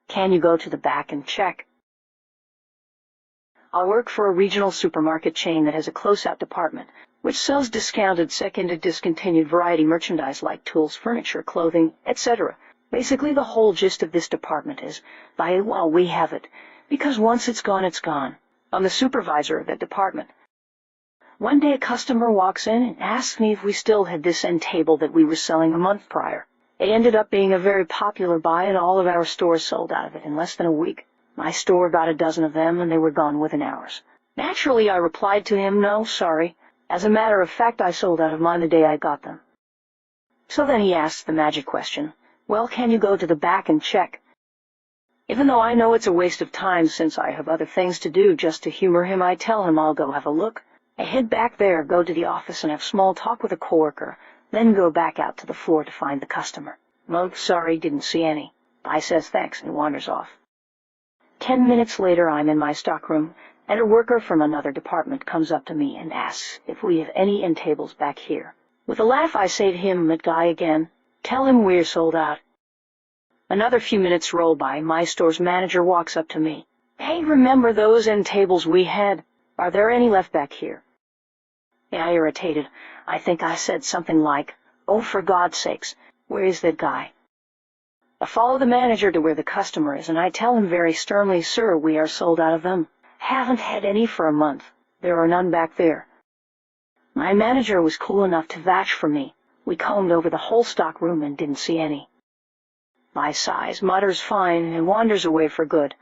Can you go to the back and check? I work for a regional supermarket chain that has a closeout department, which sells discounted, secondhand, discontinued variety merchandise like tools, furniture, clothing, etc. Basically, the whole gist of this department is, buy it while we have it, because once it's gone, it's gone. I'm the supervisor of that department. One day a customer walks in and asks me if we still had this end table that we were selling a month prior. It ended up being a very popular buy, and all of our stores sold out of it in less than a week. My store got a dozen of them, and they were gone within hours. Naturally, I replied to him, no, sorry. As a matter of fact, I sold out of mine the day I got them. So then he asks the magic question, well, can you go to the back and check? Even though I know it's a waste of time since I have other things to do, just to humor him, I tell him I'll go have a look. I head back there, go to the office and have small talk with a coworker, then go back out to the floor to find the customer. No, sorry, didn't see any. I says thanks and wanders off. 10 minutes later, I'm in my stockroom, and a worker from another department comes up to me and asks if we have any end tables back here. With a laugh, I say to him, that guy again, tell him we're sold out. Another few minutes roll by. My store's manager walks up to me. Hey, remember those end tables we had? Are there any left back here? Yeah, irritated. I think I said something like, oh, for God's sakes, where is that guy? I follow the manager to where the customer is, and I tell him very sternly, sir, we are sold out of them. Haven't had any for a month. There are none back there. My manager was cool enough to vouch for me. We combed over the whole stock room and didn't see any. My sighs, mutters fine, and wanders away for good.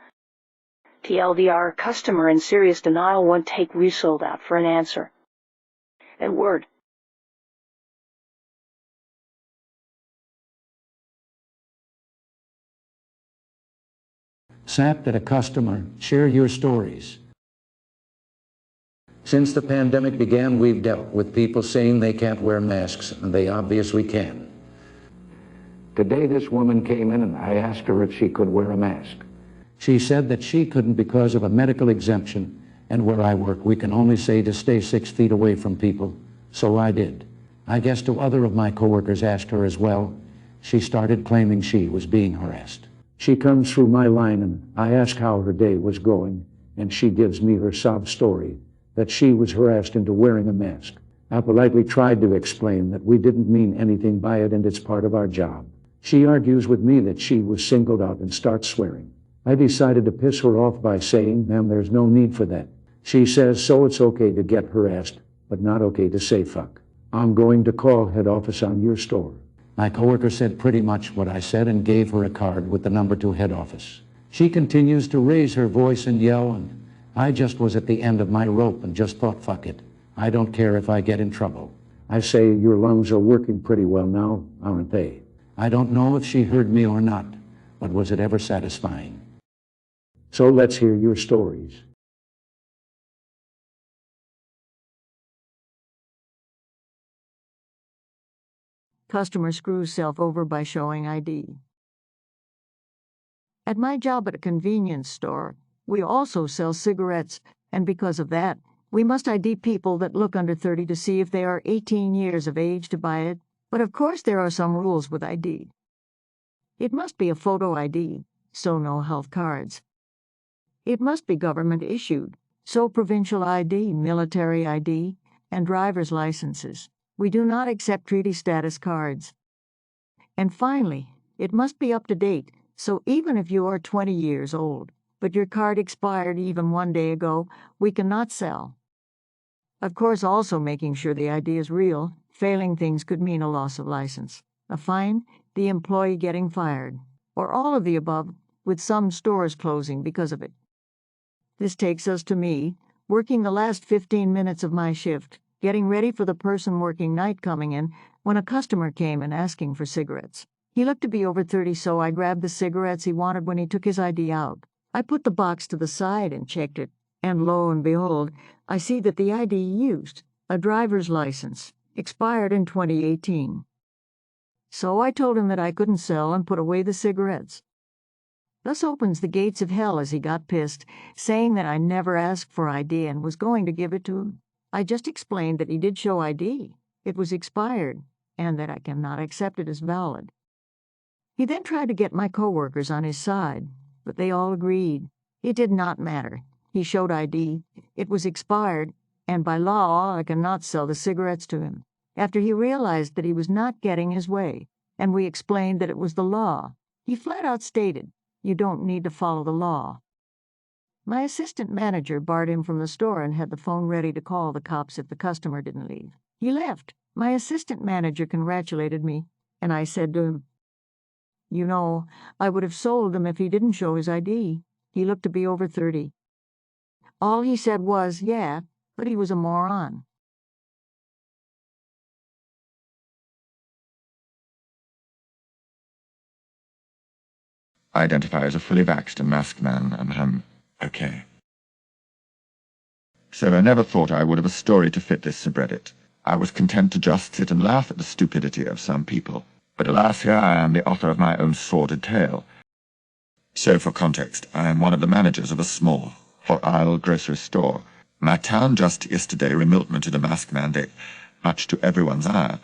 TLDR, customer in serious denial, won't take we sold out for an answer. And word. Snapped at a customer, share your stories. Since the pandemic began, we've dealt with people saying they can't wear masks, and they obviously can. Today, this woman came in and I asked her if she could wear a mask. She said that she couldn't because of a medical exemption, and where I work, we can only say to stay 6 feet away from people, so I did. I guess two other of my coworkers asked her as well. She started claiming she was being harassed. She comes through my line and I ask how her day was going, and she gives me her sob story that she was harassed into wearing a mask. I politely tried to explain that we didn't mean anything by it and it's part of our job. She argues with me that she was singled out and starts swearing. I decided to piss her off by saying, ma'am, there's no need for that. She says, so it's okay to get harassed, but not okay to say fuck. I'm going to call head office on your store. My coworker said pretty much what I said and gave her a card with the number to head office. She continues to raise her voice and yell, and I just was at the end of my rope and just thought, fuck it. I don't care if I get in trouble. I say, your lungs are working pretty well now, aren't they? I don't know if she heard me or not, but was it ever satisfying? So let's hear your stories. Customer screws self over by showing ID. At my job at a convenience store, we also sell cigarettes, and because of that, we must ID people that look under 30 to see if they are 18 years of age to buy it. But of course there are some rules with ID. It must be a photo ID, so no health cards. It must be government issued, so provincial ID, military ID, and driver's licenses. We do not accept treaty status cards. And finally, it must be up to date, so even if you are 20 years old, but your card expired even one day ago, we cannot sell. Of course, also making sure the ID is real. Failing things could mean a loss of license, a fine, the employee getting fired, or all of the above, with some stores closing because of it. This takes us to me, working the last 15 minutes of my shift, getting ready for the person working night coming in, when a customer came and asking for cigarettes. He looked to be over 30, so I grabbed the cigarettes he wanted when he took his ID out. I put the box to the side and checked it, and lo and behold, I see that the ID used, a driver's license, expired in 2018. So I told him that I couldn't sell and put away the cigarettes. Thus opens the gates of hell as he got pissed, saying that I never asked for ID and was going to give it to him. I just explained that he did show ID, it was expired, and that I cannot accept it as valid. He then tried to get my coworkers on his side. but they all agreed. It did not matter. He showed ID. It was expired, and by law I cannot sell the cigarettes to him. After he realized that he was not getting his way, and we explained that it was the law, he flat out stated, "You don't need to follow the law." My assistant manager barred him from the store and had the phone ready to call the cops if the customer didn't leave. He left. My assistant manager congratulated me, and I said to him, "You know, I would have sold him if he didn't show his ID. He looked to be over 30. All he said was, "Yeah, but he was a moron." I identify as a fully vaxxed and masked man, and I'm okay. So I never thought I would have a story to fit this subreddit. I was content to just sit and laugh at the stupidity of some people. But alas, here I am, the author of my own sordid tale. So, for context, I am one of the managers of a small, four-aisle grocery store. My town just yesterday reimplemented a mask mandate, much to everyone's ire.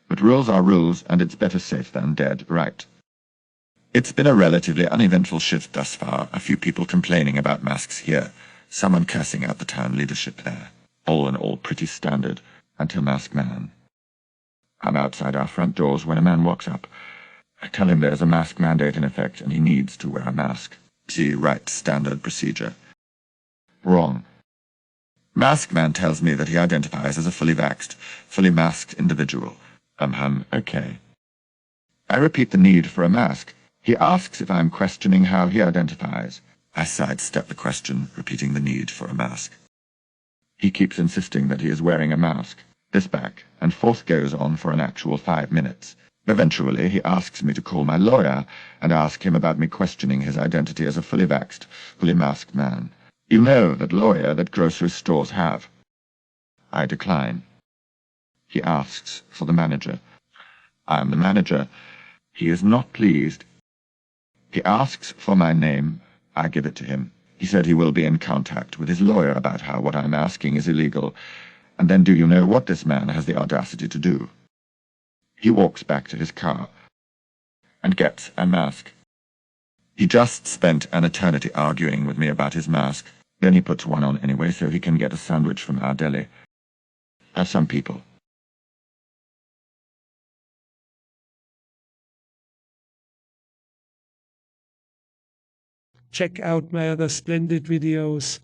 But rules are rules, and it's better safe than dead, right? It's been a relatively uneventful shift thus far, a few people complaining about masks here, someone cursing out the town leadership there. All in all pretty standard, until Masked Man. I'm outside our front doors when a man walks up. I tell him there's a mask mandate in effect and he needs to wear a mask. See, right, standard procedure. Wrong. Masked Man tells me that he identifies as a fully vaxxed, fully masked individual. Okay. I repeat the need for a mask. He asks if I'm questioning how he identifies. I sidestep the question, repeating the need for a mask. He keeps insisting that he is wearing a mask. This back and forth goes on for an actual 5 minutes. Eventually, he asks me to call my lawyer and ask him about me questioning his identity as a fully vaxxed, fully masked man. You know that lawyer that grocery stores have. I decline. He asks for the manager. I am the manager. He is not pleased. He asks for my name. I give it to him. He said he will be in contact with his lawyer about how what I'm asking is illegal. And then do you know what this man has the audacity to do? He walks back to his car and gets a mask. He just spent an eternity arguing with me about his mask. Then he puts one on anyway so he can get a sandwich from our deli. As some people. Check out my other splendid videos